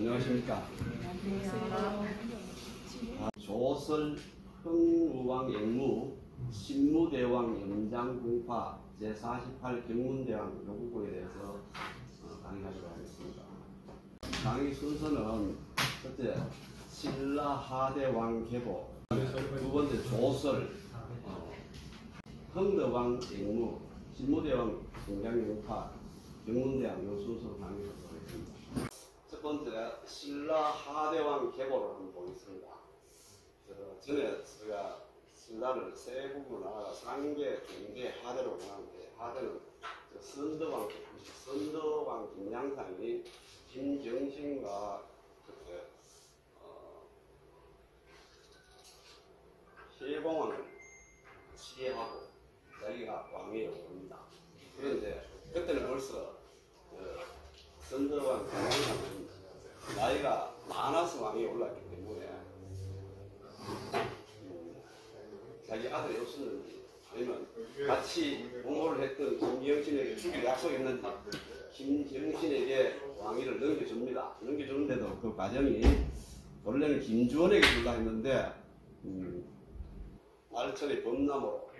안녕하십니까. 안녕하세요. 조설 흥우왕 영무 신무대왕 염장궁파 제48 경문대왕 요구에 대해서 강의하도록 하겠습니다. 강의 순서는 첫째 신라하대왕 계보, 두 번째 조설 흥덕왕 영무 신무대왕 염장궁파 경문대왕 요 순서로 강의하도록 하겠습니다. 첫 번째 신라하대왕 계보를 한번 보겠습니다. 전에 제가 신라를 세 부분으로 나눠서 상계, 중계, 하대로 나누는데 하대는 선덕왕 김양상이 김정신과 그때 해공왕을 시해하고 자기가 왕위에 오릅니다. 그런데 그때는 벌써 선덕왕 김양상은 나이가 많아서 왕위에 올랐기 때문에 자기 아들이 없었는지 아니면 같이 공모를 했던 김정신에게 죽일 약속했는지 김정신에게 왕위를 넘겨줍니다. 넘겨주는데도 그 과정이 원래는 김주원에게 주려 했는데 알천의 범람으로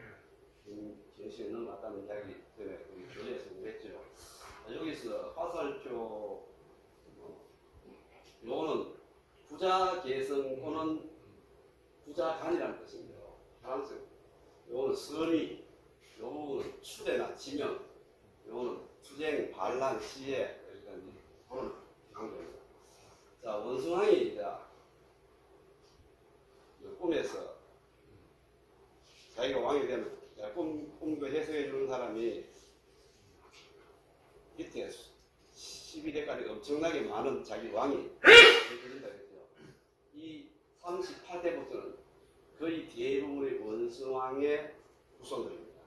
김정신이 넘어갔다는 이야기 때문에 우리 교재에서 그랬죠. 여기서 화살표 요거는 부자계성 또는 부자간이라는 뜻입니다. 파란색. 요거는 선의, 요 부분은 추대나 지명, 요거는 투쟁, 반란, 시해, 여기까지 오늘 강조입니다. 자, 원숭아이 이제 꿈에서 자기가 왕이 되면 꿈 해석해 주는 사람이 밑에 12대까지 엄청나게 많은 자기 왕이 해준다 그랬죠. 이 38대부터는 거의 대부분의 원성왕의 후손들입니다.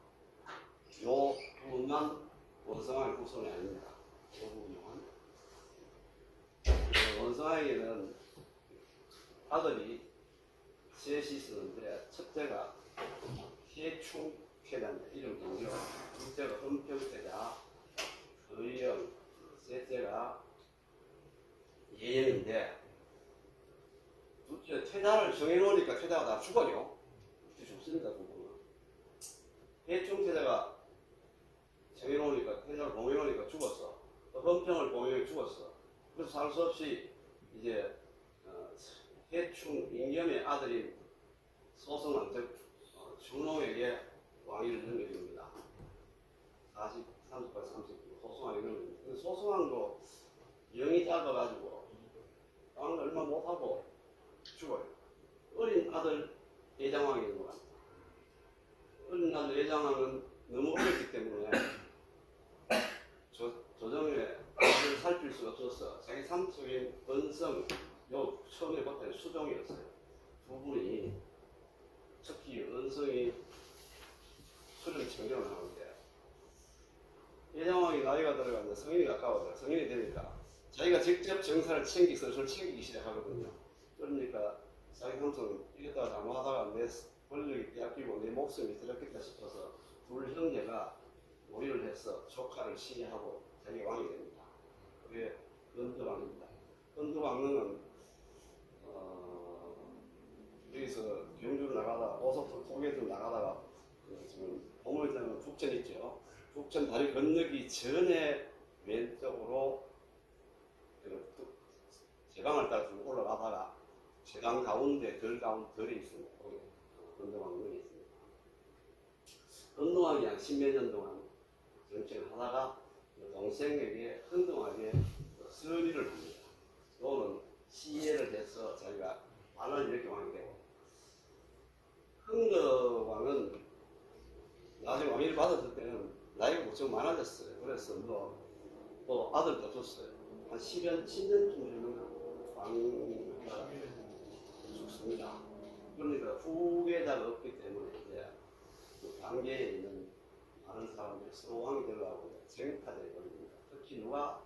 요 부분만 원성왕의 후손이 아닙니다. 요 부분만. 원성왕에게는 아들이 셋이 있었는데 첫째가 해충태자입니다. 이름이고요. 둘째가 은평태자, 의영, 셋째가 예영인데 둘째 태자를 정해놓으니까 태자가 다 죽어요. 죽습니다. 그거는. 해충태자가 정해놓으니까 태자를 봉해놓으니까 죽었어. 또 은평을 봉해놓으니까 죽었어. 그래서 살 수 없이 이제 해충 임겸의 아들인 소승왕 즉 준홍에게 왕위를 넘겨줍니다. 38, 39 소승왕이 넘겨줍니다. 근데 소승왕도 영이 짧아가지고 왕을 얼마 못하고 죽어요. 어린 아들 예장왕이 넘어갑니다. 어린 아들 예장왕은 너무 어렸기 때문에 조정에 아들을 살필 수가 없어서 자기 삼촌인 은성, 요 처음에 봤더니 수종이었어요. 두 분이 특히 은성이 수령 청정을 하는데 예장왕이 나이가 들어가는데 성인이 가까워져요. 성인이 되니까 자기가 직접 정사를 슬슬 챙기기 시작하거든요. 그러니까 자기 삼촌은 이랬다가 잘못하다가 내 권력이 빼앗기고 내 목숨이 들었겠다 싶어서 둘 형제가 모의를 해서 조카를 시해하고 자기가 왕이 됩니다. 그게 은덕왕입니다. 은덕왕은 여기서 경주를 나가다가 오속도 통계를 나가다가 지금 보물에는 북천 있죠. 북천 다리 건너기 전에 왼쪽으로 제강을 따라 쭉 올라가다가 제강 가운데 덜이 있습니다. 거기 은덕왕릉이 있습니다. 은덕왕이 한 10몇 년 동안 정치를 하다가 동생에게 은덕왕에게 선의를 합니다. 또는 시해를 해서 자기가 반을 이렇게 왕이 되고 흥덕왕은 나중에 왕위를 받았을 때는 나이가 무척 많아졌어요. 그래서 또 아들도 줬어요. 한 10년쯤 되면 왕위가 죽습니다. 그러니까 후계자가 없기 때문에 이제 그 관계에 있는 많은 사람들이 서로 왕이 되려고 쟁탈에 걸립니다. 특히 누가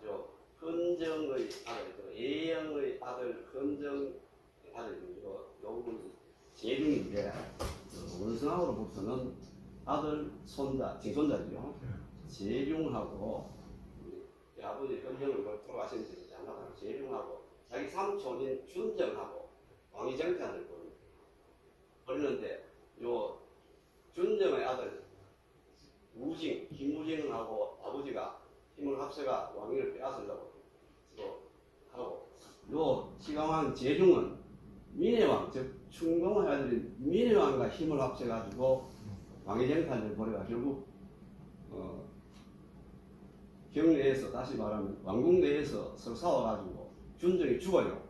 요 헌정의 아들, 예영의 아들, 헌정의 아들, 요 부분이 재중인데 원성왕으로부터는 아들, 손자, 징손자죠. 재중하고 아버지 헌정을 돌아가신 지 안 나가는 재룡하고 자기 삼촌인 준정하고 왕위쟁탈을 벌이는데 요 준정의 아들 우징, 김우징하고 아버지가 힘을 합쳐가 왕위를 빼앗으려고 하고 요 시강왕 재룡은 민해왕, 즉 충동의 아들인 민해왕과 힘을 합쳐가지고 왕위쟁탈을 벌여가 결국 경내에서 다시 말하면 왕궁 내에서 서로 싸워가지고 준정이 죽어요.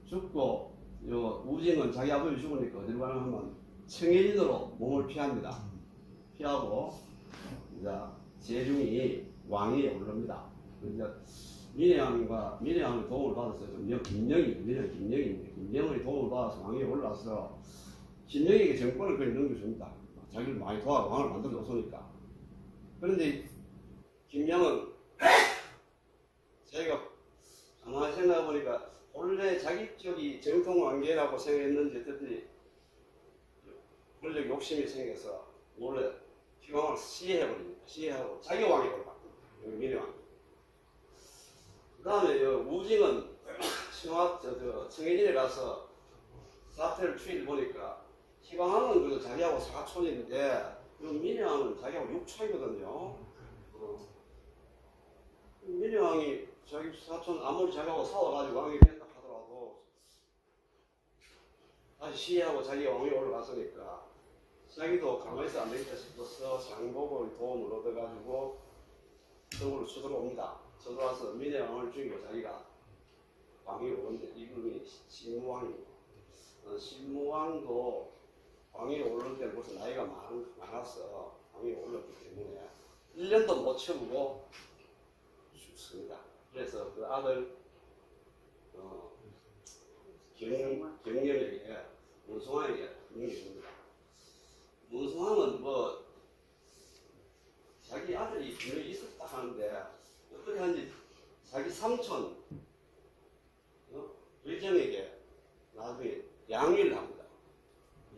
죽고 요 우징은 자기 아버지 죽으니까 어디로 가나 하면 청해진으로 몸을 피합니다. 피하고 이제 재중이 왕위에 오릅니다. 이제 민해왕의 도움을 받아서 김영의 도움을 받아서 왕위에 올라서 김영에게 정권을 거의 넘겨줍니다. 자기를 많이 도와 왕을 만들어줬으니까. 그런데 김영은 자기가 가만히 생각해보니까 원래 자기 쪽이 정통 왕계라고 생각했는지 어쨌든 권력 욕심이 생겨서 원래 희왕을 시해해버립니다. 시해하고 자기 왕위로 바꿉니다. 민해왕. 그 다음에 우징은 청해진에 가서 사태를 추이를 보니까 희왕은 그래도 자기하고 사촌인데 민해왕은 자기하고 6초이거든요. 민해왕이 자기 사촌 아무리 자기하고 싸워가지고 왕이 됐다 하더라도 다시 시해하고 자기가 왕위에 올라갔으니까 자기도 가만히 있어 안 되겠다 싶어서 장복의 도움을 얻어가지고 서울로 쳐들어옵니다. 쳐들어와서 민해왕을 죽이고 자기가 왕위에 오른데 이분이 신무왕입니다. 신무왕도 왕위에 오를 때는 벌써 나이가 많아서 왕위에 올랐기 때문에 1년도 못 채우고 죽습니다. 그래서 그 아들 경렬에게 문송왕에게 넘겨줍니다. 문송왕은 뭐 자기 아들이 분명히 있었다 하는데 어떻게 하는지 자기 삼촌 의정에게 나중에 양위를 합니다.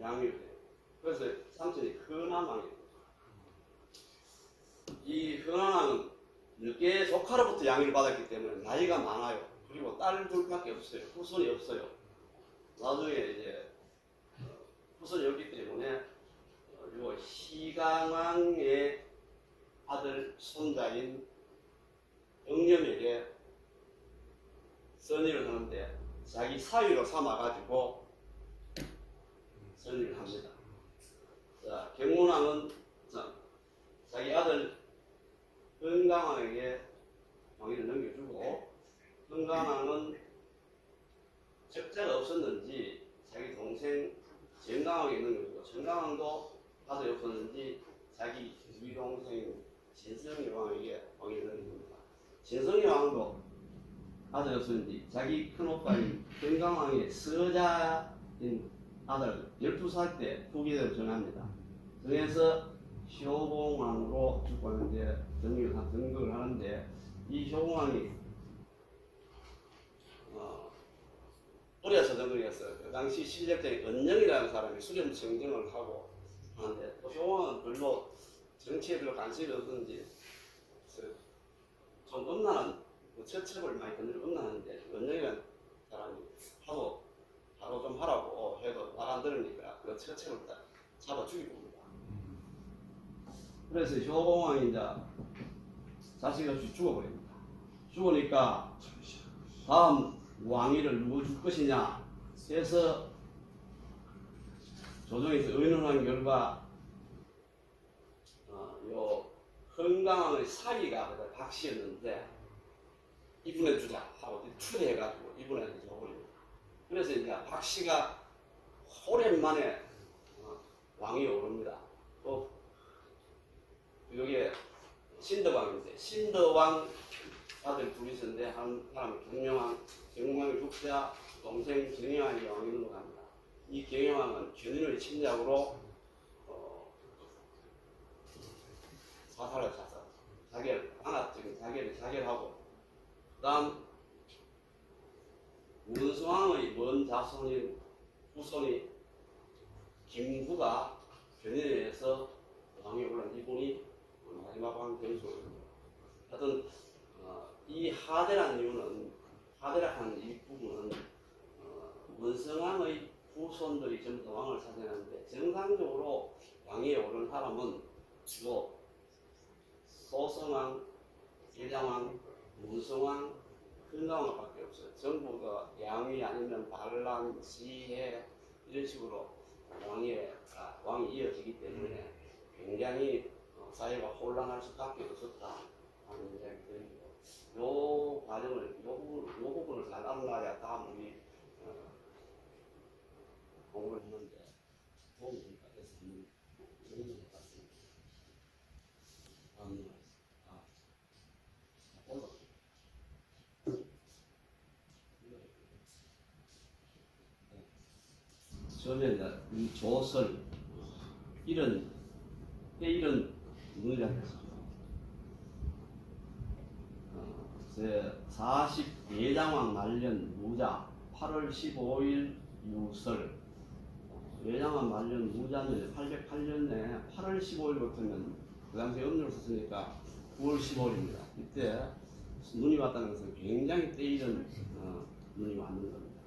양위를 해요. 그래서 삼촌이 흔한왕입니다. 이 흔한왕은 늦게 조카로부터 양위를 받았기 때문에 나이가 많아요. 그리고 딸 둘밖에 없어요. 후손이 없어요. 나중에 이제 후손이 없기 때문에 요 희강왕의 아들 손자인 영념에게 선의를 하는데 자기 사위로 삼아가지고 선의를 합니다. 자, 경문왕은 자기 아들 흥강왕에게 왕위를 넘겨주고 흥강왕은 적자가 없었는지 자기 동생 정강왕에게 넘겨주고 정강왕도 아들이 없었는지 자기 위동생 진성이 왕에게 왕위를 넘깁니다. 진성이 왕도 아들이 없었는지 자기 큰오빠인 정강왕의 서자인 아들 12살 때 후계자를 정합니다. 정해서 효공왕으로 죽었는데 등극을 하는데 이 효공왕이 어려서 등극을 했어요. 그 당시 실력자인 은영이라는 사람이 수렴 정정을 하고 하는데 또 효공왕은 별로 정치에 별로 관심이 없는지 좀 음란한 처첩을 많이 건드리고 음란한데 은영이라는 사람이 하고 좀 하라고 해도 말 안 들으니까 그 처첩을 잡아 죽이고 옵니다. 그래서 효공왕이 이제 자식 없이 죽어버립니다. 죽으니까 다음 왕위를 누구 줄 것이냐 해서 조정에서 의논한 결과 요 흥강왕의 사위가 박씨였는데 이분에 주자 하고 추대해가지고 이분에 줘버립니다. 그래서 이제 박씨가 오랜만에 왕위에 오릅니다. 또 여기에 신덕왕인데 신덕왕 아들 둘이 있었는데 한 사람은 경영왕, 경영왕의 국자 동생 경영왕이 왕위에 넘어갑니다. 이 경영왕은 견인의 침략으로 사살을 해서 자기를 안았더니 자기를 자결하고 그다음 문수왕의 먼 자손인 후손이 김구가 견인에 의해서 왕위에 올라온 이분이 마지막 왕 변수입니다. 하여튼 이 하대라는 이유는 하드락한 이 부분은 원성왕의 후손들이 전부 다 왕을 차지하는데 정상적으로 왕위에 오른 사람은 주로 소성왕, 예장왕, 문성왕, 흥강왕밖에 없어요. 전부가 양위 아니면 반란, 시해 이런 식으로 왕이 이어지기 때문에 굉장히 사회가 혼란할 수밖에 없었다 하는 생각이 들고, 요 과정을 요 부분을 잘 알아야 다음 우리 공부를 했는데 도움이 될까 해서 한번 연구해 봤습니다. 처음에 이 조설 이런 문이라고 했습니다. 제 40예장왕 말년 무자 8월 15일 유설. 예장왕 말년 무자는 808년에 8월 15일부터는 그 당시에 음력을 썼으니까 9월 15일입니다. 이때 눈이 왔다는 것은 굉장히 때이른 눈이 왔는 겁니다.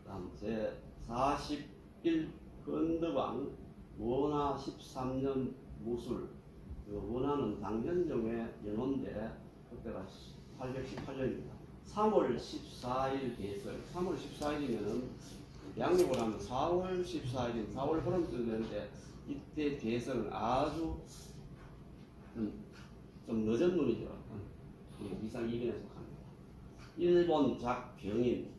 다음 제 41 건덕왕 원하 13년 무술. 원하는 당현종의 연호인데 그때가 818년입니다. 3월 14일 대설. 3월 14일이면은 양력으로 하면 4월 14일인 4월 보름쯤 되는데 이때 대설은 아주 좀 늦은 눈이죠. 이상 이견에 속합니다. 일본작 병인.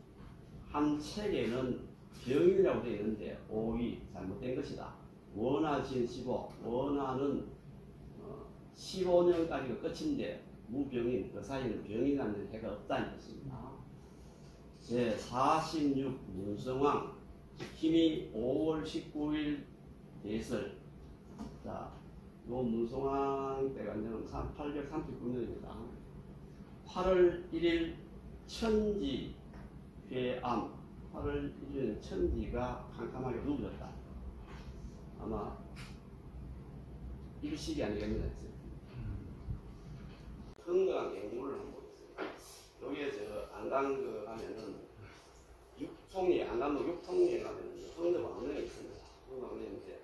한 책에는 병인이라고 되어 있는데 오이 잘못된 것이다. 원하 지은 15. 원하는 15년까지가 끝인데 무병인, 그 사이에는 병인이라는 해가 없다는 것입니다. 제 46 문성왕 힘이 5월 19일 대설. 자, 요 문성왕 때가 이제 839년입니다. 8월 1일 천지 회암. 8월 1일 천지가 캄캄하게 누워졌다. 아마 일식이 아니겠느냐 했어요. 건강 앵무를 한번 보겠습니다. 여기에 저 안강 가면은 육통리, 안강로 육통리에 가면은 흥덕왕릉이 있습니다. 흥덕왕릉인데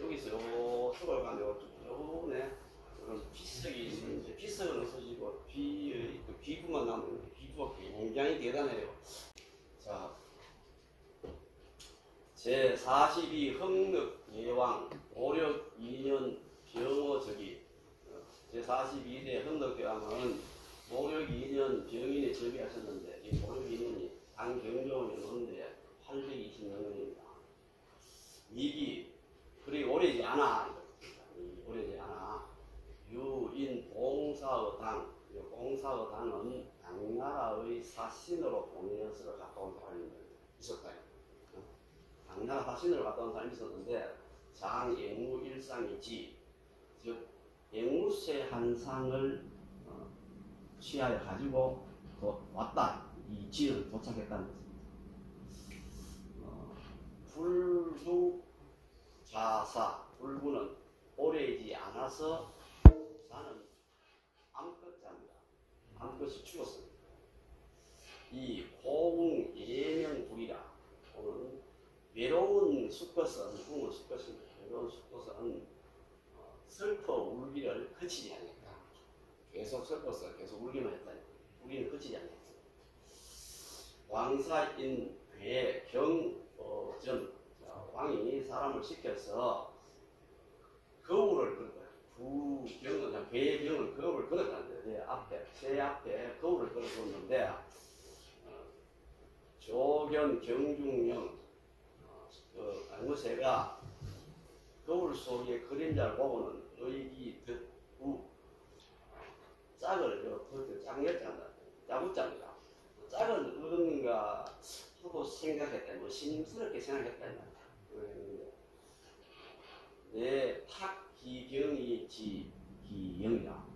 여기서 요 쪽을 가면 요번에 그런 피석이 있는데 피석은 없어지고 그 비구만 남는 비구가 굉장히 대단해요. 자, 제 42 흥덕 예왕 오력 2년 병호적이. 제 42대 흥덕대왕은 오력 2년 병인에 즉위하셨는데 이 오력 2년이 당경종의 연호인데 820년입니다. 이기 그리 오래지 않아. 오래지 않아. 유인 공사의 당. 공사의 당은 당나라의 사신으로 동해연서를 갔다 온 사람이 있었다. 당나라 사신으로 갔다 온 사람이 있었는데 장앵무 일상이지, 즉 앵무새 한 상을 취하여 가지고 왔다. 이 지를 도착했다는 것입니다. 불구 자사. 불구는 오래지 않아서, 자는 암컷자입니다. 암컷이 죽었습니다. 이 고웅 예명불이라. 오늘 외로운 수컷은, 웅은 수컷입니다. 외로운 수컷은 슬퍼 울기를 그치지 않겠다. 계속 슬퍼서 계속 울기만 했다. 울기는 그치지 않겠다. 왕사인 괴 경전. 왕이 사람을 시켜서 거울을 걸어요. 부경은 괴경은 거울을 걸었다는데 제 앞에 거울을 걸어줬는데 조견 경중령 앵무새가 거울 속에 그림자를 보고는 의기 득우 짝을 짜구짜입니다. 짝을 얻는가 하고 생각했다. 뭐 신임스럽게 생각했다. 내 탁기경이 지기영이다.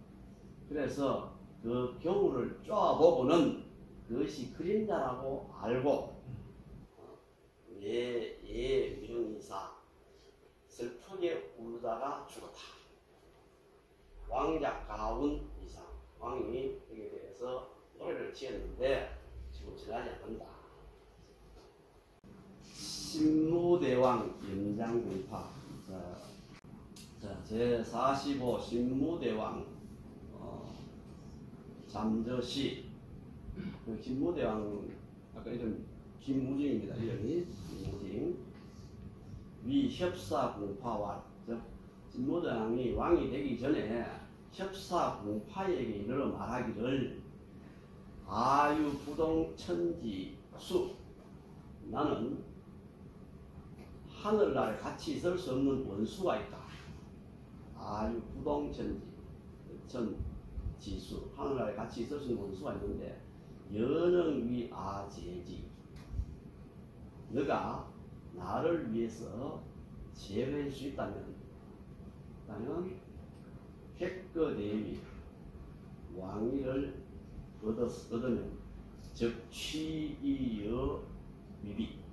그래서 그 겨울을 쪼아보고는 그것이 그림자라고 알고 예명이사 슬프게 울다가 죽었다. 왕작 가운 이상. 왕이 여기에 대해서 노래를 지었는데 신무대왕 연장공파. 자, 제45 신무대왕 잠저시. 그 신무대왕 아까 이름 김무징입니다. 이름이 김무징. 위 협사공파와 신무대왕이 왕이 되기 전에 협사공파에게 이르러 말하기를 아유부동천지수 나는 하늘나라에 같이 있을 수 없는 원수가 있다. 아유부동천지수 하늘나라에 같이 있을 수 있는 원수가 있는데 연흥위 아제지 너가 나를 위해서 제외할 수 있다면 획거대위 왕위를 얻으면 즉 취이여 위비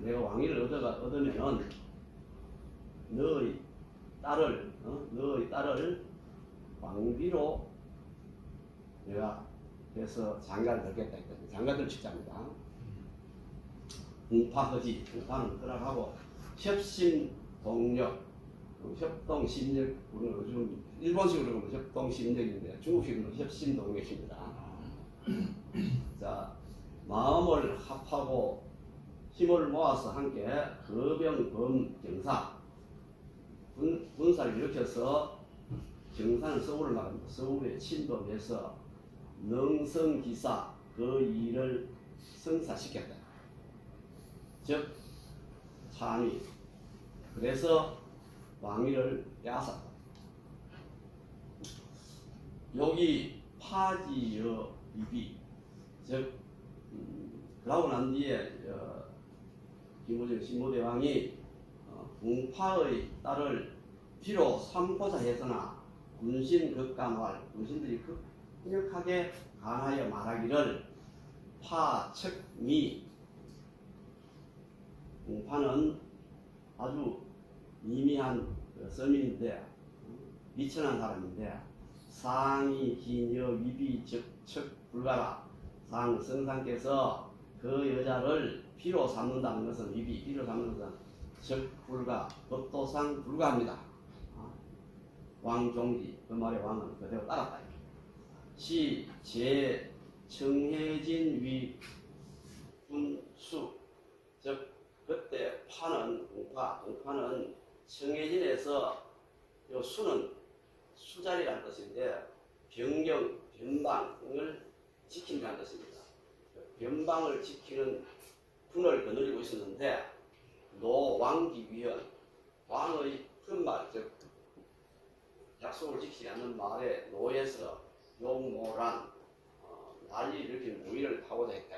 내가 왕위를 얻으면은 너의 딸을 왕비로 내가 그래서 장가를 들겠다 했거든요. 장가들 직자입니다. 공파허지 공파는 허락하고 협심동력 협동심력 요즘 일본식으로 보면 협동심력인데 중국식으로 협심동력입니다. 자 마음을 합하고 힘을 모아서 함께 거병범경사 군사를 일으켜서 경산을 서울을 나갑니다. 서울에 침범해서 능성기사 그 일을 성사시켰다. 즉 참이 그래서 왕위를 빼앗았다. 여기 파지여 위비 즉 그러고 난 뒤에 김무징 신무대왕이 공파의 딸을 피로 삼고자 했으나 군신 극감할 군신들이 강력하게 강하여 말하기를 파측미 공파는 아주 미미한 서민인데 미천한 사람인데 상이 기녀 위비 즉측 불가라 상 성상께서 그 여자를 피로 삼는다는 것은 위비 피로 삼는 것은 즉 불가 법도상 불가합니다. 왕종지 그 말의 왕은 그대로 따랐다. 시 제 청해진 위 군수 즉 그때 공파는 청해진에서 요 수는 수자리라는 뜻인데 변방을 지킨다는 뜻입니다. 변방을 지키는 군을 거느리고 있었는데 노왕기위원 왕의 큰말 즉 약속을 지키지 않는 말에 노에서 용모란 난리 일으키는 무의를 하고자 했다.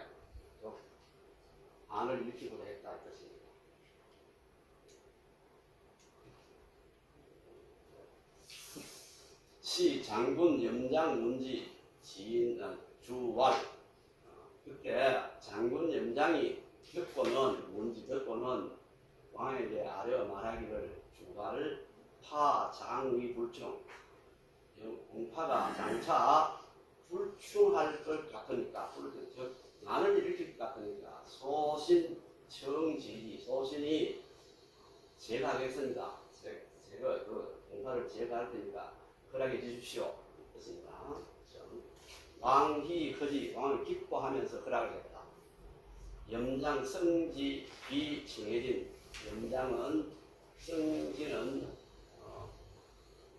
안을 일으키고자 했다 이 뜻입니다. 시 장군 염장 문지 지인 주왈 그때 장군 염장이 문지 듣고는 왕에게 아뢰어 말하기를 주왈 파장위 불충 공파가 장차 불충할 것 같으니까 즉 난을 일으킬 것 같으니까 소신 청지지 소신이 제가 하겠습니다. 제가 그 공파를 제가 할 테니까 허락해 주십시오. 그렇습니다. 왕희 허지 왕을 기뻐하면서 허락을 했다. 염장 성지 비청해진 염장은 성지는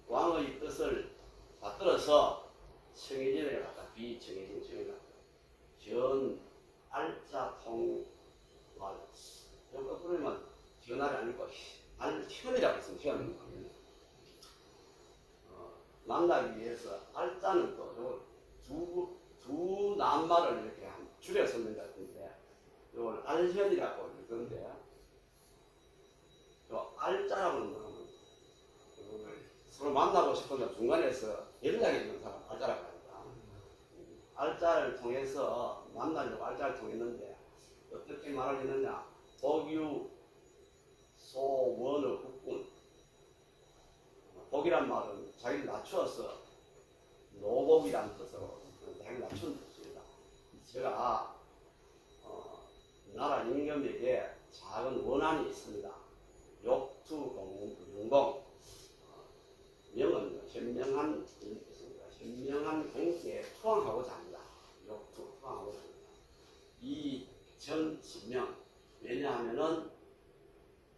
왕의 뜻을 받들어서 청해진에 갔다. 비청해진 청에 갔다. 전 알자 통말 여기 그러면 전알이 아니고 현이라고 했습니다. 현. 만나기 위해서 알자는 또 두 낱말을 이렇게 줄여 썼는 것 같은데 이걸 알현이라고 그러는데 알자라고는 서로 만나고 싶은데 중간에서 연락이 있는 사람 알자라고 합니다. 알자를 통해서 만나려고 알자를 통했는데 어떻게 말을 했느냐 복유 소원의 국군 복이란 말은 자기를 낮추어서 노복이라는 뜻으로 자기를 낮추는 뜻입니다. 제가 나라 임금에게 작은 원한이 있습니다. 욕투공공 명은 현명한 뜻입니다. 현명한 공기에 투항하고자 합니다. 욕투 투항하고자 합니다. 이 전 진명 왜냐하면은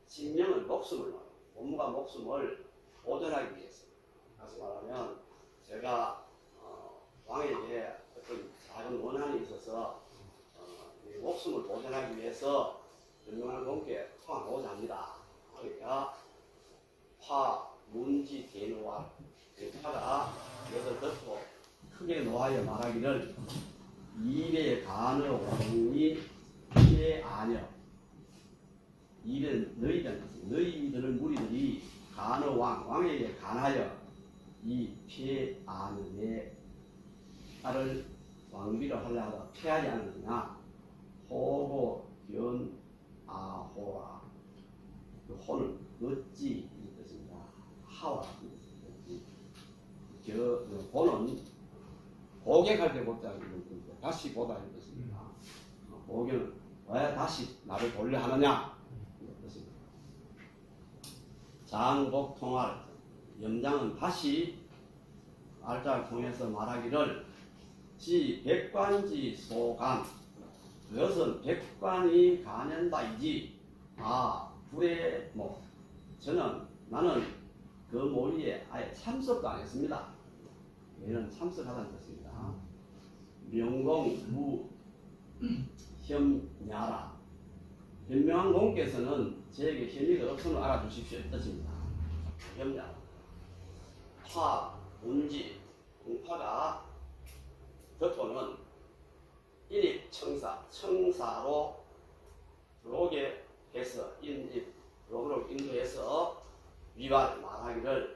진명은 목숨을 업무가 목숨을 보존하기 위해서. 다시 말하면 제가 왕에게 어떤 작은 원한이 있어서 이 목숨을 보존하기 위해서 현명한 공기에 투항하고자 합니다. 그러니까 화 문지 대노와 화가 이것을 듣고 크게 노하여 말하기를 이래 간의 왕이 피해 아녀 이래 너희들은 무리들이 간의 왕에게 간하여 이 피해 아녀의 딸을 왕비로 하려 하다 피하지 않느냐 호고 견 아호라 그 호는 어찌 이 뜻입니다. 하와 호는 고객할 때 보자 이런 뜻인데 다시 보다 이런 뜻입니다. 고객은 왜 다시 나를 보려 하느냐 이런 뜻입니다. 장복통할 염장은 다시 알자를 통해서 말하기를 지 백관지 소간 그것은 백관이 가낸다이지 불에 나는 그 모의에 아예 참석도 안 했습니다. 얘는 참석하다는 뜻입니다. 명공 무혐야라 현명한 공께서는 저에게 혐의가 없음을 알아주십시오 이 뜻입니다. 혐야 화 문지 공파가 겉도는 인입청사로 들어오게 해서 들어오도록 인도해서 위반 말하기를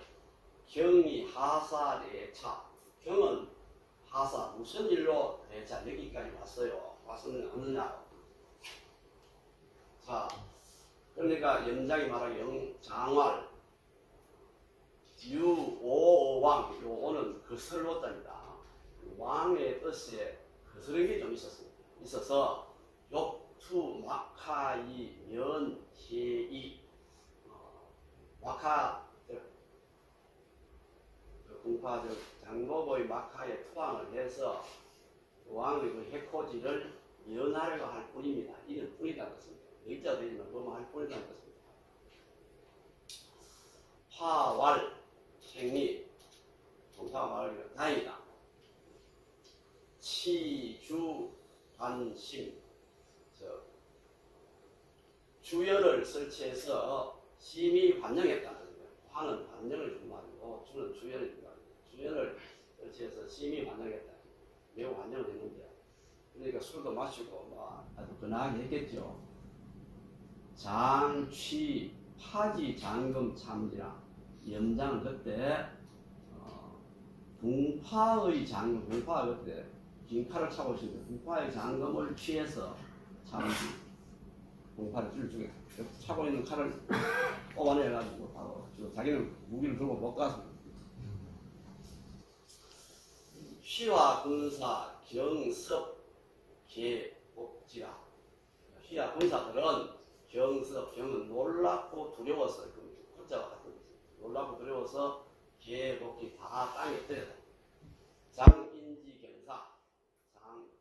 경이 하사례차 경은 하사 무슨 일로 대차 여기까지 왔어요. 왔었느냐. 자 그러니까 염장이 말하기 장활 유오왕 요 오는 거슬렀답니다. 왕의 뜻에 거스른 게 좀 있어서 욕투 마카이 면해이 마카 공파 장보고의 마카에 투항을 해서 왕의 그 해코지를 면하려고 할 뿐입니다. 이는 뿐이라는 것입니다. 의자 되면 뭐뭐 할 뿐이라는 것입니다. 화왈 행리 동사가 말하기를 다행이다. 치주 관심 주연을 설치해서 심히 반영했다는 거예요. 화는 반영을 준 말이고 주는 주연을 준 말이에요. 주연을 설치해서 심히 반영했다. 매우 반영을 했는데 그러니까 술도 마시고 아주 근하게 했겠죠. 장취 파지 장금 참지라 염장은 그때 궁파의 장금 궁파가 그때 긴 칼을 차고 있습니다. 궁파의 장금을 취해서 참지 공파를 줄 차고 있는 칼을 뽑아내가지고 바로 자기는 무기를 들고 못 가서 휘와 군사 경섭 개복지라 휘와 군사들은 경섭 경은 놀랍고 두려워서 글자와 같은 놀랍고 두려워서 개복지 다 땅에 엎드렸다. 장인지경사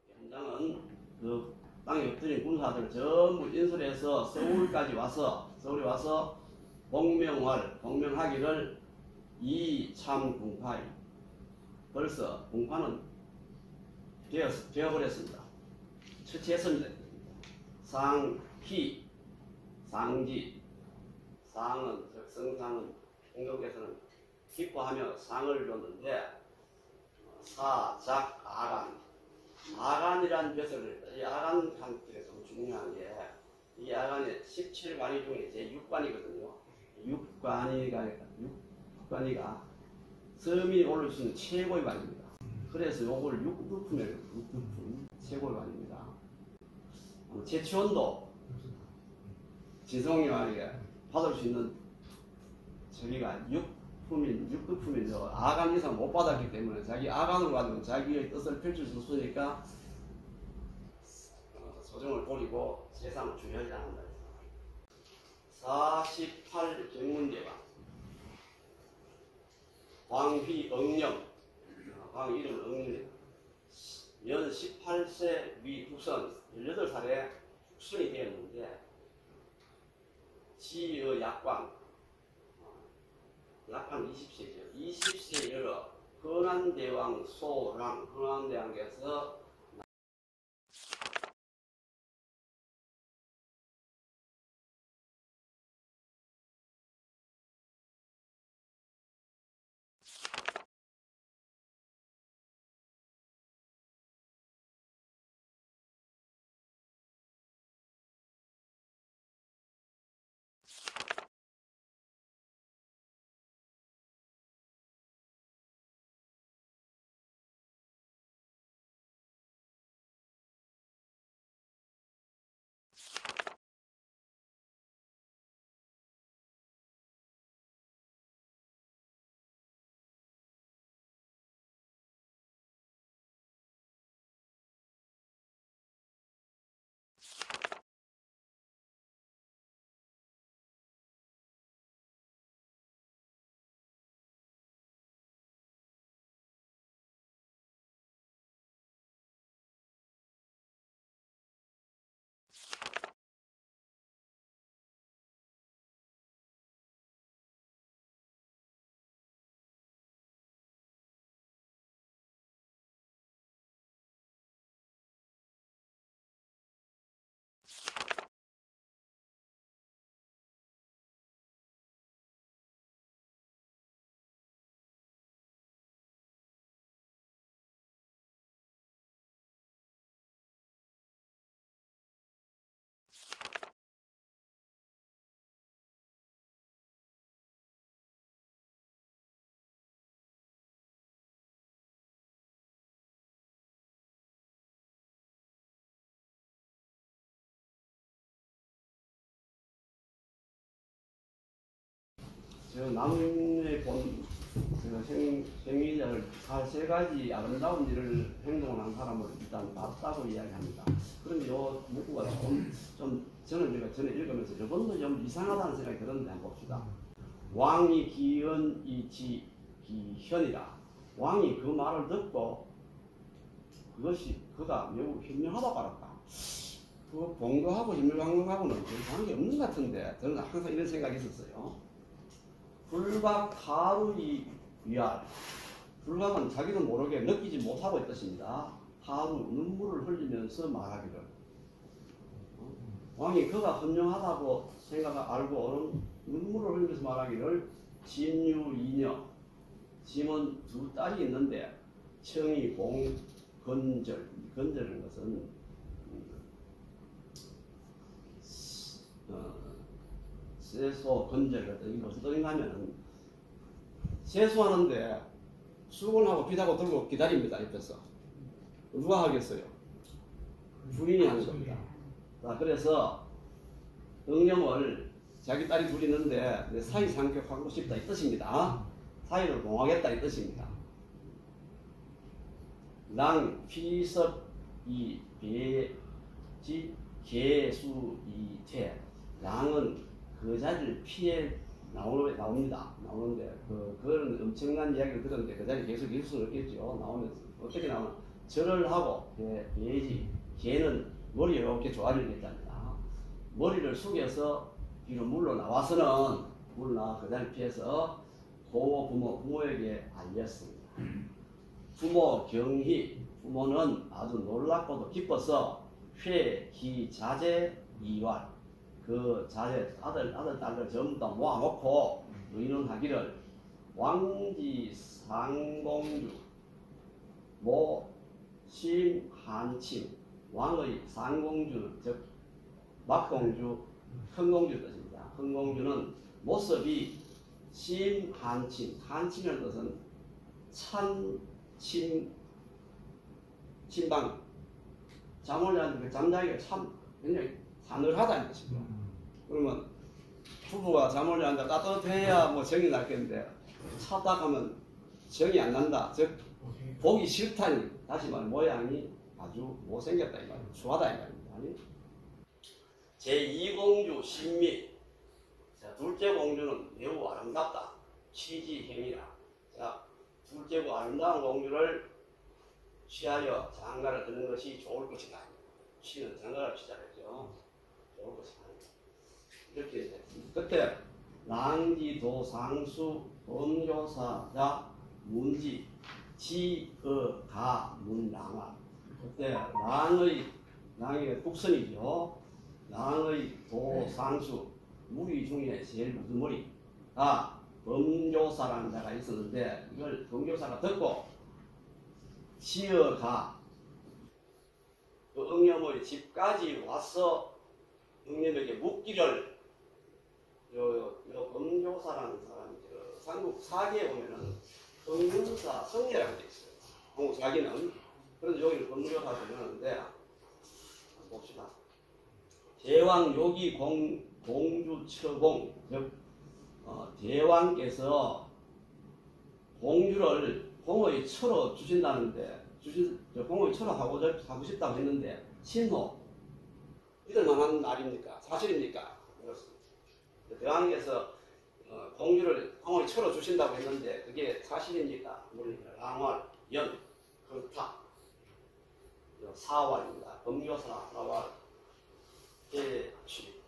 장경장은 그 땅에 엎드린 군사들 전부 인솔해서 서울까지 와서 서울에 와서 복명하기를 이 참 궁파이 벌써 궁파는 되어버렸습니다. 처치했습니다. 상희 상지 상은 적성상은 공격에서는 기뻐하며 상을 줬는데 사작 아간이라는 벼슬을 했다. 이 아간한테 좀 중요한 게 이 아간의 17관이 중에 제 6관이거든요. 6관이가 섬이 올릴 수 있는 최고의 관입니다. 그래서 요걸 6두품 최고의 관입니다. 제치원도 지성이와에게 받을 수 있는 저기가 6두품인 아간 이상 못 받았기 때문에 자기 아간을 가지고 자기의 뜻을 펼칠 수 없으니까 소정을 버리고 세상을 중요하지 않는다. 48 경문제가 광휘응령, 광 이름은 응령입니다. 연 18세 위 국선 18살에 국선이 되었는데 지의 약관 20세죠. 20세 여러 흥한대왕 소랑 흥한대왕께서 제가 남의 본 제가 생일을 세 가지 아름다운 일을 행동을 한 사람을 일단 봤다고 이야기합니다. 그런데 요 문구가 좀 저는 전에 읽으면서 이번도 좀 이상하다는 생각이 들었는데 한번 봅시다. 왕이 기현이지 기현이라. 왕이 그 말을 듣고 그것이 그가 매우 현명하다고 알았다. 그 본거하고 현명하고는 관계 없는 것 같은데 저는 항상 이런 생각이 있었어요. 불박 하루이 위알. 불박은 자기도 모르게 느끼지 못하고 있었습니다. 하루 눈물을 흘리면서 말하기를. 왕이 그가 현명하다고 알고 눈물을 흘리면서 말하기를 진유 이녀. 짐은 두 딸이 있는데 청이 공 건절. 건절이라는 것은 세수 건절 같은 이거 어떤 뜻이냐면은 세수하는데 수건하고 빗하고 들고 기다립니다. 옆에서 누가 하겠어요? 부인이 하는 겁니다. 자, 그래서 응령을 자기 딸이 둘이 있는데 내 사이 상격하고 싶다 이 뜻입니다. 사이를 공하겠다 이 뜻입니다. 랑 피섭 이 배지 개수 이퇴. 랑은 그 자리를 피해 나옵니다. 나오는데 그런 엄청난 이야기를 들었는데 그 자리 계속 있을 수는 없겠죠. 나오면서 어떻게 나오나 절을 하고 배지 개는 머리에 이렇게 조아리를 했답니다. 머리를 숙여서 뒤로 물러나와서는 그 자리를 피해서 부모에게 알렸습니다. 부모 경희. 부모는 아주 놀랍고도 기뻐서 회기자재 이왈. 그 자제 아들 딸들 전부 다 모아놓고 의논하기를 왕지 상공주 모 심한침. 왕의 상공주는 즉 막공주 흥공주 뜻입니다. 흥공주는 모습이 심한침. 한침이라는 뜻은 침방 잠을 자는 그 잠자기가 참 굉장히 사늘하다는 뜻입니다. 그러면 부부가 잠을 자는데 따뜻해야 뭐 정이 날겠는데 차다가면 정이 안 난다. 즉 보기 싫다니. 다시 말해 모양이 아주 못생겼다 이 말이에요. 추하다 이 말입니다. 아니? 제2공주 신미. 자, 둘째 공주는 매우 아름답다. 취지행이라. 자, 둘째고 아름다운 공주를 취하여 장가를 드는 것이 좋을 것이다. 취는 장가를 취하겠죠. 좋을 것이다. 이렇게 이제 그때 랑지도 상수 범교사자 문지 지어가 문랑아. 그때 랑의 국선이죠. 랑의 도상수 무리 중에 제일 우두머리가 범교사라는 자가 있었는데 이걸 범교사가 듣고 지어가 그 응염의 집까지 와서 응염에게 묻기를 요 범교사라는 사람이 삼국 사기에 보면은 범교사 성례라고 돼 있어요. 한국 사기는 그래서 여기는 범교사라고 하는데 봅시다. 제왕 요기 공주 처공 즉 대왕께서 공주를 공의 처로 주신다는데 공의 처로 하고 싶다고 했는데 신호 믿을 만한 말입니까? 사실입니까? 그렇습니다. 대왕께서 공주를 공의 처로 주신다고 했는데 그게 사실입니까? 모르니까 랑활, 연, 그렇다. 사활입니다. 범교사 사활 대취.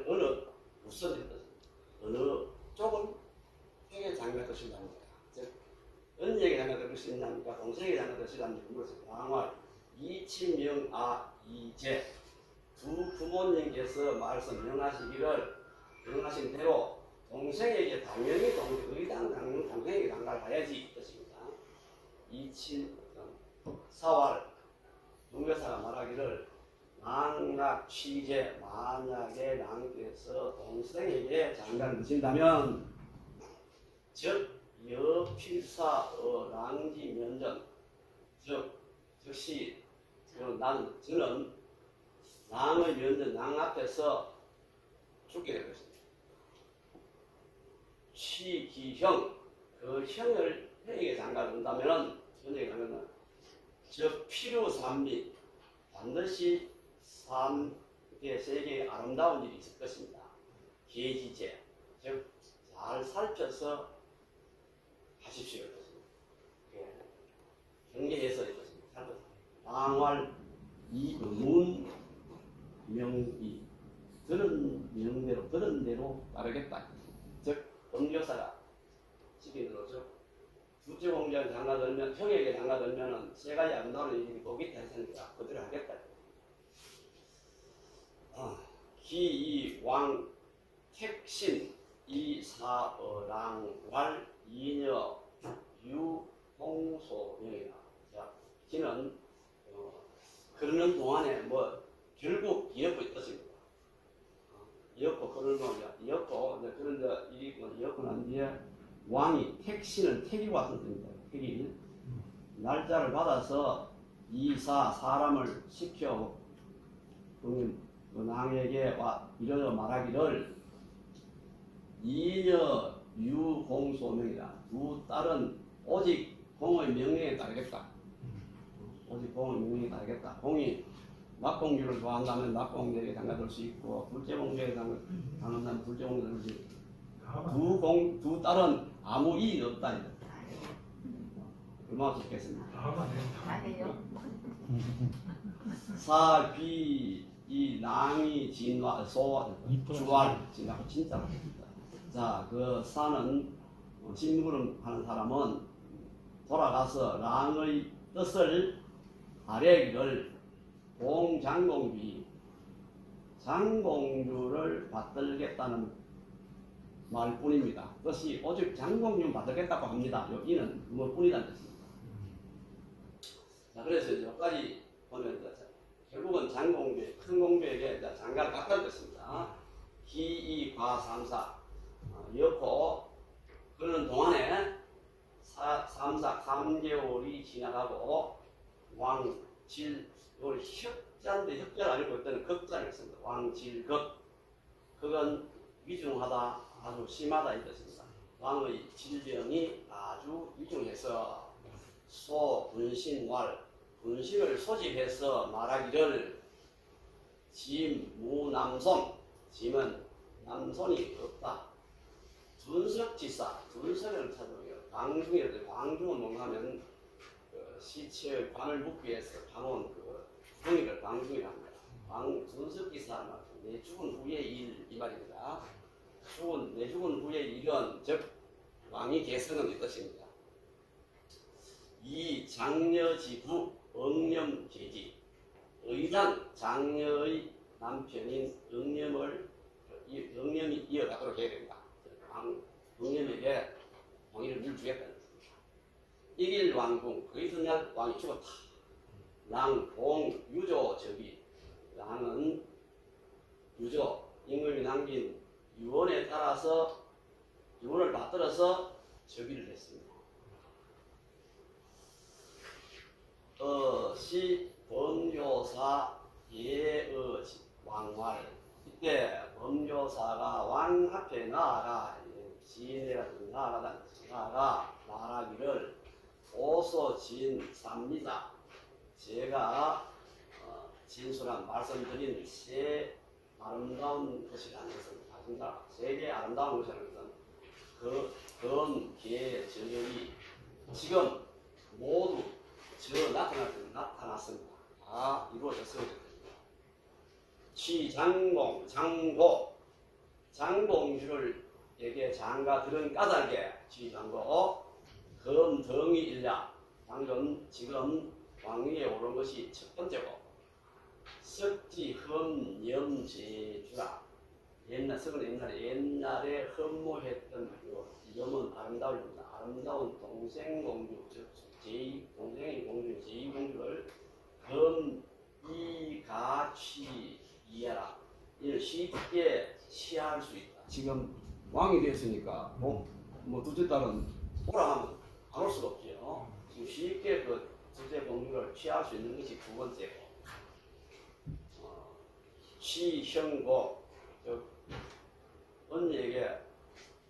어느 무슨 뜻입니까? 어느 쪽은 회계 장가 드신답니까? 즉 언니에게 장가 드실 수 있습니까? 동생에게 장가 드시랍니까? 물었습니다. 랑활 이친명아 이제 두 부모님께서 명하신 대로 동생에게 당연히 동생에게 장가를 가야지 뜻입니다. 이친 사활 용교사가 말하기를 랑락 취제 만약에 랑께서 동생에게 장가를 드신다면 즉 여필사어 랑지 면전 즉시 저는 랑의 면전 랑 앞에서 죽게 될 것입니다. 취기형 그 형에게 장가를 든다면 현에게 가면은 즉 필요삼미 반드시 세계에 아름다운 일이 있을 것입니다. 계지제 즉 잘 살펴서 하십시오. 예. 경계해서 이것입니다. 랑활 이문 명이 들은 명대로 들은 대로 따르겠다. 즉 범교사가 시키는 거죠. 둘째 공주한테 장가 들면 형에게 장가 들면은 세 가지 아름다운 일이 보겠다 했으니까 그대로 하겠다. 기이왕 택신 이사어랑왈 이녀 유홍소명이다. 자, 기는 그러는 동안에 결국 이었고 뜻입니다. 이었고 그러는 동안에 이었고 그런데 이었고 난 뒤에 왕이 택신은 택이고 같은 뜻입니다. 택일 날짜를 받아서 사람을 시켜 그 낭에게 이르러 말하기를 이녀 유공소명이다. 두 딸은 오직 공의 명령에 따르겠다. 오직 공의 명령에 따르겠다. 공이 낙공주를 좋아한다면 낙공주에게 장가들 수 있고 둘째 공주에게 장가한다면 둘째 공주를 수 있고 두 딸은 아무 이익이 없다. 얼마나 좋겠습니까? 사비 이 랑이 진화 주활 진화고 진짜 맛있다. 자, 그 사는 심부름하는 사람은 돌아가서 랑의 뜻을 아뢰기를 동장공비 장공주를 받들겠다는 말뿐입니다. 그것이 오직 장공주를 받들겠다고 합니다. 여기는 그것뿐이라는 뜻입니다. 자, 그래서 여기까지 보면 결국은 장공주, 큰 공주에게 장가를 갖다는 것입니다. 기이과삼사 였고 그러는 동안에 3개월이 지나가고 왕질 혁자인데 혁자가 아니고 그때는 극자를 했습니다. 왕질극 극은 위중하다 아주 심하다 이 뜻입니다. 왕의 질병이 아주 위중해서 분신을 소집해서 말하기를 짐, 무남손. 짐은 남손이 없다. 둔석지사, 둔석을 찾아보요. 광중이라도 광중은 뭔가 하면 시체의 관을 묻기 위해서 방온 구덩이를 광중이라 합니다. 둔석지사, 내 죽은 후의 일, 이 말입니다. 내 죽은 후의 일은 즉 왕이 계승은 이 뜻입니다. 이 장녀지부 응념계지. 의단 장녀의 남편인 응념이 이어가도록 해야 됩니다. 응념에게 왕위를 물주겠다는 것입니다. 일일 왕궁, 그 이튿날 왕이 죽었다. 랑봉 유조적이. 랑은 유조, 임금이 남긴 유언에 따라서 유언을 받들어서 즉위를 했습니다. 시 범교사 예의 왕활. 이때 범교사가 왕 앞에 나아가 지인이라든지 나아가 말하기를 오소진 삽니다. 제가 진술한 말씀드린 세 아름다운 것이라는 것은 아십니까? 세계 아름다운 것이라는 것은 개, 저열이 지금 모두 나타났습니다. 다 이루어졌습니다. 취장봉, 장봉주를에게 장가 들은 까닭에 취장고, 검덩이 일량, 당근 지금 왕위에 오른 것이 첫 번째고, 석지흠염제주라. 옛날에 흠모했던 염은 아름다움입니다. 아름다운 동생공주, 즉 동생의 공주, 제2공주를 이가취이해라. 이를 쉽게 취할 수 있다. 지금 왕이 됐으니까 둘째 딸은 오라하면 안 올 수가 없죠. 지금 쉽게 둘째 공주를 취할 수 있는 것이 두 번째고, 취형고, 즉 언니에게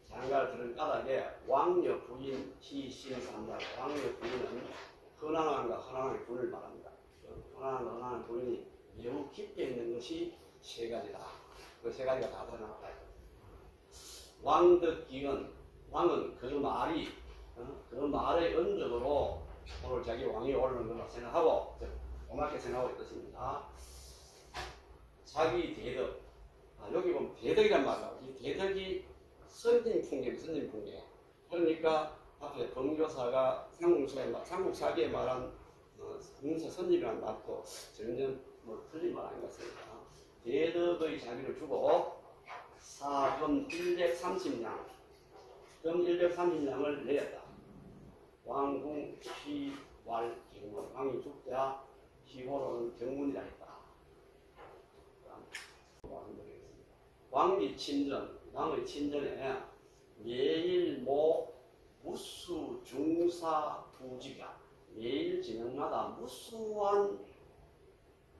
장가를 들은 까닭에 왕녀 부인 취신산다. 왕녀 부인은 흔한왕과 흔한왕의 부인을 말합니다. 흔한왕과 흔한왕의 부인이 매우 깊게 있는 것이 세 가지다. 그 세 가지가 다 드러났다. 왕득기은, 왕은 그 말의 언덕으로 오늘 자기 왕이 오르는 걸로 생각하고, 고맙게 생각하고 있었습니다. 자기 대덕. 여기 보면 대덕이란 말이야. 이 대덕이 선진풍계. 그러니까 앞에 범교사가 삼국사기에 말한 선진이라는 말도 전혀 틀린 말 아닌 것 같습니다. 대덕의 자기를 주고 사금 130량, 금 130량을 내렸다. 왕궁 시왈 경문, 왕이 죽자 시호로는 경문이라 했다. 왕의 친전에 매일 무수 중사 부지가 매일 저녁마다 무수한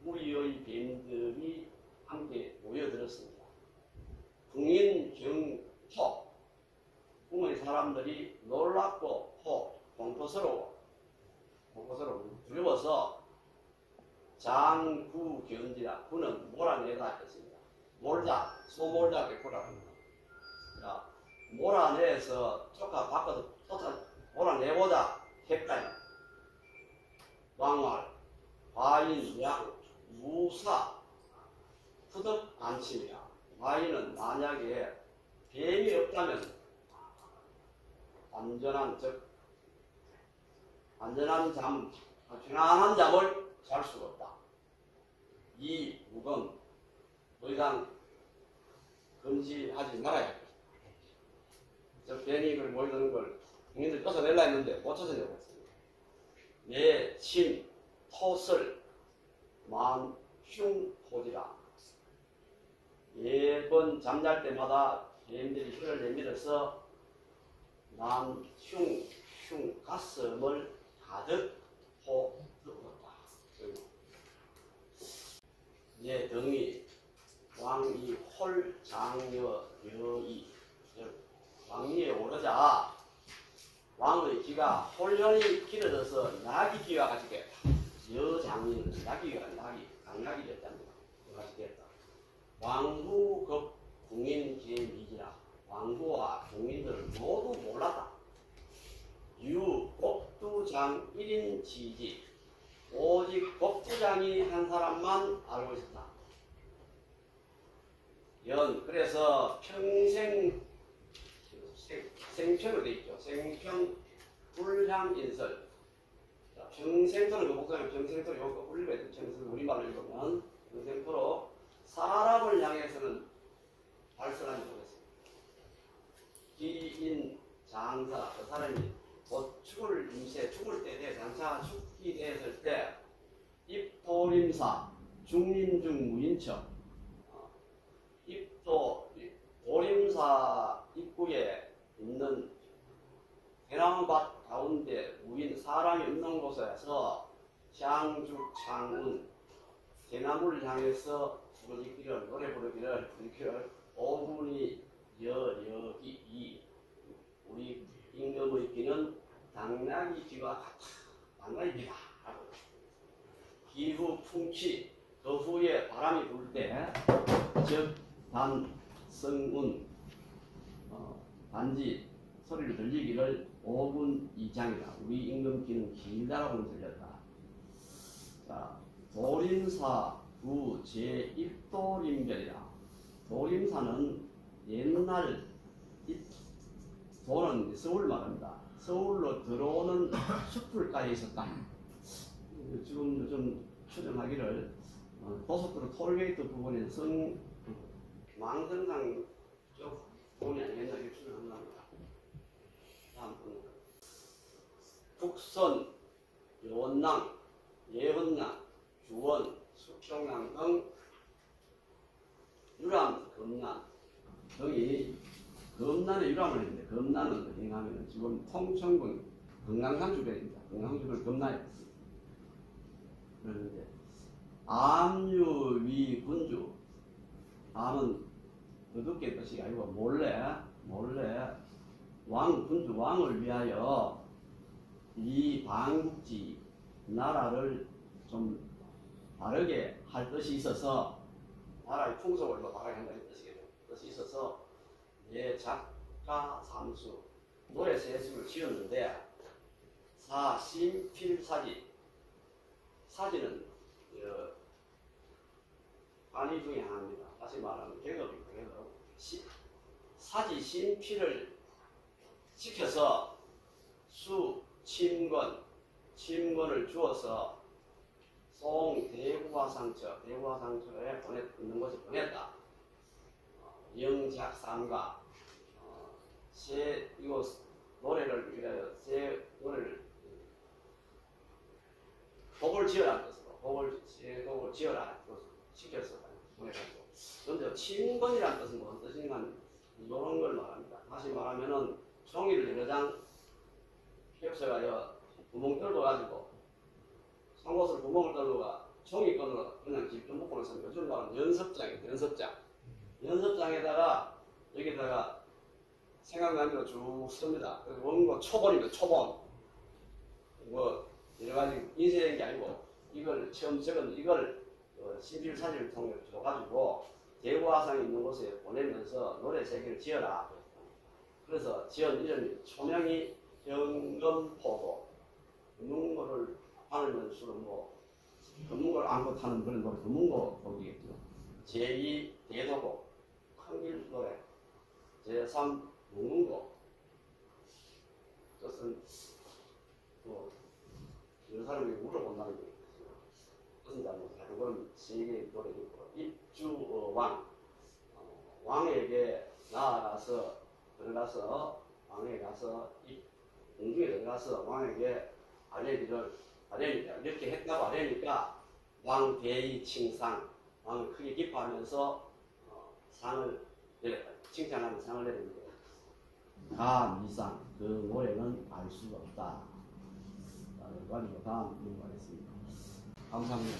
무리의 뱀들이 함께 모여들었습니다. 궁인 경토, 궁의 사람들이 놀랍고 공포스러워 두려워서 장구견지라, 구는 몰아내다 했습니다. 소몰자 개코라 합니다. 몰아내서 조카 바꿔서 몰아내보자 했다니. 왕활, 과인, 약, 무사, 후덕 안침이야. 과인은 만약에 뱀이 없다면 안전한 편안한 잠을 잘 수가 없다. 이 묵은 더 이상 금지하지 말아야 할 것이다. 뱀이 모이드는 걸 국민들 쫓아내려 했는데 못 쫓아내고 있습니다. 내 침, 토슬, 만흉포지라. 매번 잠잘 때마다 뱀들이 혀를 내밀어서 흉, 가슴을 가득 호들었다. 내 등이 왕이 홀장여 여이, 왕위에 오르자 왕의 귀가 홀연히 길어져서 나귀 귀와 같이 됐다. 여장이는 나귀가 강나귀 됐답니다. 같이 됐다. 기인 지지. 오직 법부장이 한 사람만 알고 있었다. 그래서 평생 생편으로 되어 있죠. 생편 불향인설. 평생토는 그 목사님 평생토로 요거 올려야 돼. 평생 우리말로 읽으면 평생토로 사람을 향해서는 발설하지 못했습니다. 기인 장사 그 사람이 곧 죽을 때 대장차 죽기 되었을 때 입도림사 중림중 무인처 도림사 입구에 있는 대나무밭 가운데 무인 사람이 없는 곳에서 향죽창운 대나무를 향해서 부르기를 노래 부르기를 5분이 여기 이 우리 임금의 귀는 당나귀 귀와 같다. 당나귀 귀다. 기후 풍치 그 후에 바람이 불 때 즉 단성운 단지 소리를 들리기를 5분 이장이다. 우리 임금기는 길다라고 들렸다. 자, 도림사 구 제1도림별이다. 도림사는 옛날 도는 서울 말입니다. 서울로 들어오는 숲을가에 있었다. 지금 요즘 추정하기를 고속도로 톨게이트 부분에 망성상 쪽 부분이 아니겠나 이렇게 추정한답니다. 다음 분. 북선, 요원랑, 예헌랑, 주원, 숙경랑 등 유람, 금난 등이 금난의 유람을 했는데 금난은 행하면 지금 통천군 금강산주변입니다. 금강산주변을 금난했습니다. 그런데 암유위 군주 암은 어둡게 뜻이 아니고 몰래 군주 왕을 위하여 이 방국지 나라를 좀 바르게 할 뜻이 있어서 나라의 풍속을 바르게 한다는 뜻이 있어서 예 작가 삼수 노래 세수를 지었는데 신필사지 사지는 관이 중에 하나입니다. 다시 말하면 계급입니다. 사지 신필을 지켜서 침권을 주어서 송 대구화상처에 있는 곳에 보냈다. 영작삼가 이거 노래를 위하여 노래를 복을 지어라 뜻으로 복을 지어라 시켜서 보내가지고. 그런데 침권이라는 뜻은 무슨 뜻인가 이런 걸 말합니다. 다시 말하면은 종이를 여러 장 겹쳐가지고 구멍 뚫어가지고 송곳을 구멍을 뚫어가 종이건으로 그냥 집좀 묶고 있습니다. 요즘 말하는 연습장에다가 여기다가 생각나는 대로 쭉 씁니다. 원고 초본입니다. 초본. 뭐 여러 가지 인쇄된 게 아니고 이걸 처음 적은 이걸 신필 사진을 통해 줘가지고 대구화상에 있는 곳에 보내면서 노래 세 개를 지어라. 그래서 지은 이름이 초명이 영검포도. 금문고를 하는 수는 금문고를 안고 타는 그런 노래 금문고 곡이겠죠. 제2 대도곡 큰길 노래 제3 묵문곡. 그것은 여러 사람이 물어본다는 게 무슨 잘못이야. 그건 세 개의 노래이고 입주왕 왕에게 들어가서 왕에게 가서 공중에 들어가서 왕에게 아뢰니까 이렇게 했다고 아뢰니까 왕 대의 칭상 왕을 크게 기뻐하면서 상을 내렸다. 칭찬하는 상을 내렸는데 미상 그 노래는 알 수가 없다. 가지고 다음 넘어가겠습니다. 감사합니다.